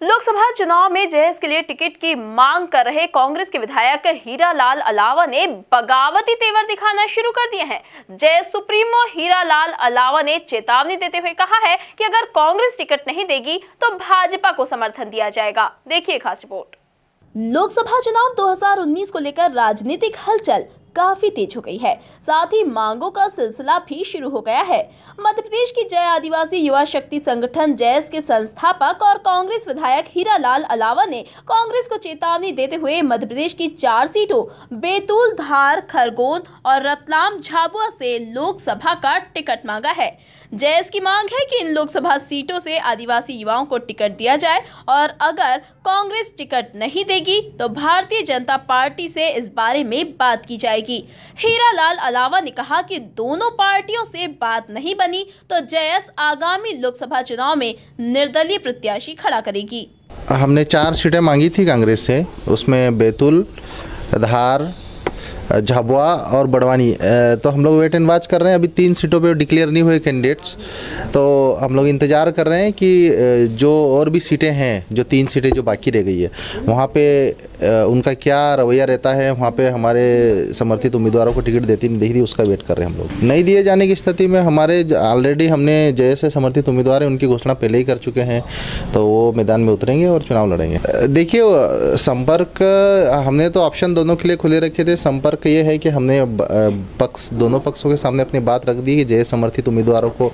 लोकसभा चुनाव में जयेश के लिए टिकट की मांग कर रहे कांग्रेस के विधायक हीरालाल अलावा ने बगावती तेवर दिखाना शुरू कर दिए हैं। जयेश सुप्रीमो हीरालाल अलावा ने चेतावनी देते हुए कहा है कि अगर कांग्रेस टिकट नहीं देगी तो भाजपा को समर्थन दिया जाएगा। देखिए खास रिपोर्ट। लोकसभा चुनाव 2019 को लेकर राजनीतिक हलचल काफी तेज हो गई है, साथ ही मांगों का सिलसिला भी शुरू हो गया है। मध्य प्रदेश की जय आदिवासी युवा शक्ति संगठन जयस के संस्थापक और कांग्रेस विधायक हीरालाल अलावा ने कांग्रेस को चेतावनी देते हुए मध्य प्रदेश की 4 सीटों बैतूल, धार, खरगोन और रतलाम झाबुआ से लोकसभा का टिकट मांगा है। जयस की मांग है कि इन लोकसभा सीटों से आदिवासी युवाओं को टिकट दिया जाए और अगर कांग्रेस टिकट नहीं देगी तो भारतीय जनता पार्टी से इस बारे में बात की जाएगी। हीरालाल अलावा ने कहा कि दोनों पार्टियों से बात नहीं बनी तो जयस आगामी लोकसभा चुनाव में निर्दलीय प्रत्याशी खड़ा करेगी। हमने 4 सीटें मांगी थी कांग्रेस से, उसमें बैतूल, धार, झाबुआ और बड़वानी। तो हम लोग वेट एंड वॉच कर रहे हैं। अभी 3 सीटों पे डिक्लेयर नहीं हुए कैंडिडेट्स, तो हम लोग इंतज़ार कर रहे हैं कि जो और भी सीटें हैं, जो 3 सीटें जो बाकी रह गई है, वहाँ पे उनका क्या रवैया रहता है। वहाँ पे हमारे समर्थित उम्मीदवारों को टिकट देती नहीं दी, उसका वेट कर रहे हैं हम लोग। नहीं दिए जाने की स्थिति में हमारे ऑलरेडी हमने जैसे समर्थित उम्मीदवार हैं उनकी घोषणा पहले ही कर चुके हैं, तो वो मैदान में उतरेंगे और चुनाव लड़ेंगे। देखिए, संपर्क हमने तो ऑप्शन दोनों के लिए खुले रखे थे। संपर्क ये है कि हमने दोनों पक्षों के सामने अपनी बात रख दी कि जय समर्थित उम्मीदवारों को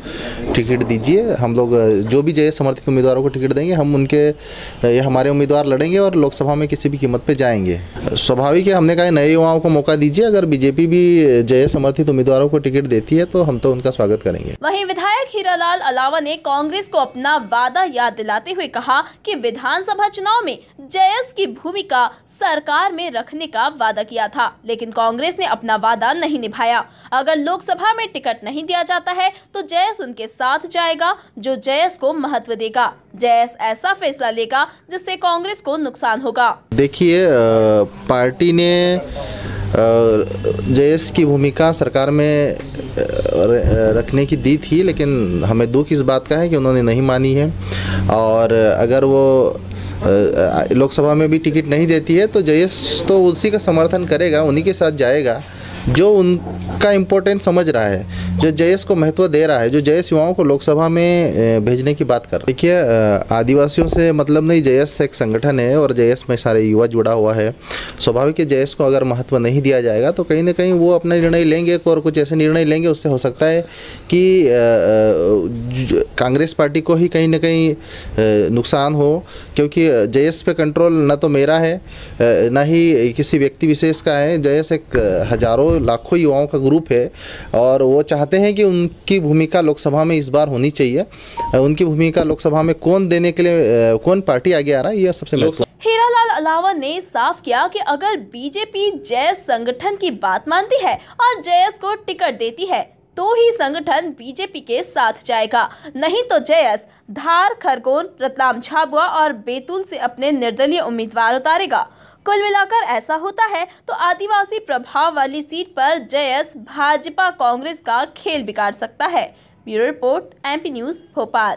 टिकट दीजिए। हम लोग जो भी जय समर्थित उम्मीदवारों को टिकट देंगे, हम उनके ये हमारे उम्मीदवार लड़ेंगे और लोकसभा में किसी भी कीमत पे जाएंगे। स्वाभाविक है, हमने कहा नए युवाओं को मौका दीजिए। अगर बीजेपी भी जय समर्थित उम्मीदवारों को टिकट देती है तो हम तो उनका स्वागत करेंगे। वहीं विधायक हीरालाल अलावा ने कांग्रेस को अपना वादा याद दिलाते हुए कहा कि विधानसभा चुनाव में जयस की भूमिका सरकार में रखने का वादा किया था, लेकिन कांग्रेस ने अपना वादा नहीं निभाया। अगर लोकसभा में टिकट नहीं दिया जाता है तो जयस उनके साथ जाएगा, जो जयस को महत्व देगा। जयस ऐसा फैसला लेगा जिससे कांग्रेस को नुकसान होगा। देखिए, पार्टी ने जयस की भूमिका सरकार में रखने की दी थी, लेकिन हमें दुख इस बात का है कि उन्होंने नहीं मानी है। और अगर वो लोकसभा में भी टिकट नहीं देती है तो जयस तो उसी का समर्थन करेगा, उन्हीं के साथ जाएगा जो उनका इम्पोर्टेंट समझ रहा है, जो जयस को महत्व दे रहा है, जो जयस युवाओं को लोकसभा में भेजने की बात कर रहा है। देखिए, आदिवासियों से मतलब नहीं, जयस एक संगठन है और जयस में सारे युवा जुड़ा हुआ है। स्वाभाविक है, जयस को अगर महत्व नहीं दिया जाएगा तो कहीं ना कहीं वो अपना निर्णय लेंगे और कुछ ऐसे निर्णय लेंगे, उससे हो सकता है कि कांग्रेस पार्टी को ही कहीं ना कहीं नुकसान हो, क्योंकि जयस पे कंट्रोल न तो मेरा है न ही किसी व्यक्ति विशेष का है। जयस एक हजारों लाखों युवाओं का ग्रुप है और वो चाहते हैं कि उनकी भूमिका लोकसभा में इस बार होनी चाहिए। उनकी भूमिका लोकसभा में कौन देने के लिए, कौन पार्टी आगे आ रहा है, यह सबसे महत्वपूर्ण। हीरालाल अलावा ने साफ किया कि अगर बीजेपी जयस संगठन की बात मानती है और जयस को टिकट देती है तो ही संगठन बीजेपी के साथ जाएगा, नहीं तो जयस धार, खरगोन, रतलाम, झाबुआ और बैतूल से अपने निर्दलीय उम्मीदवार उतारेगा। कुल मिलाकर ऐसा होता है तो आदिवासी प्रभाव वाली सीट पर जयस भाजपा कांग्रेस का खेल बिगाड़ सकता है। Bureau report, MP news, Bhopal.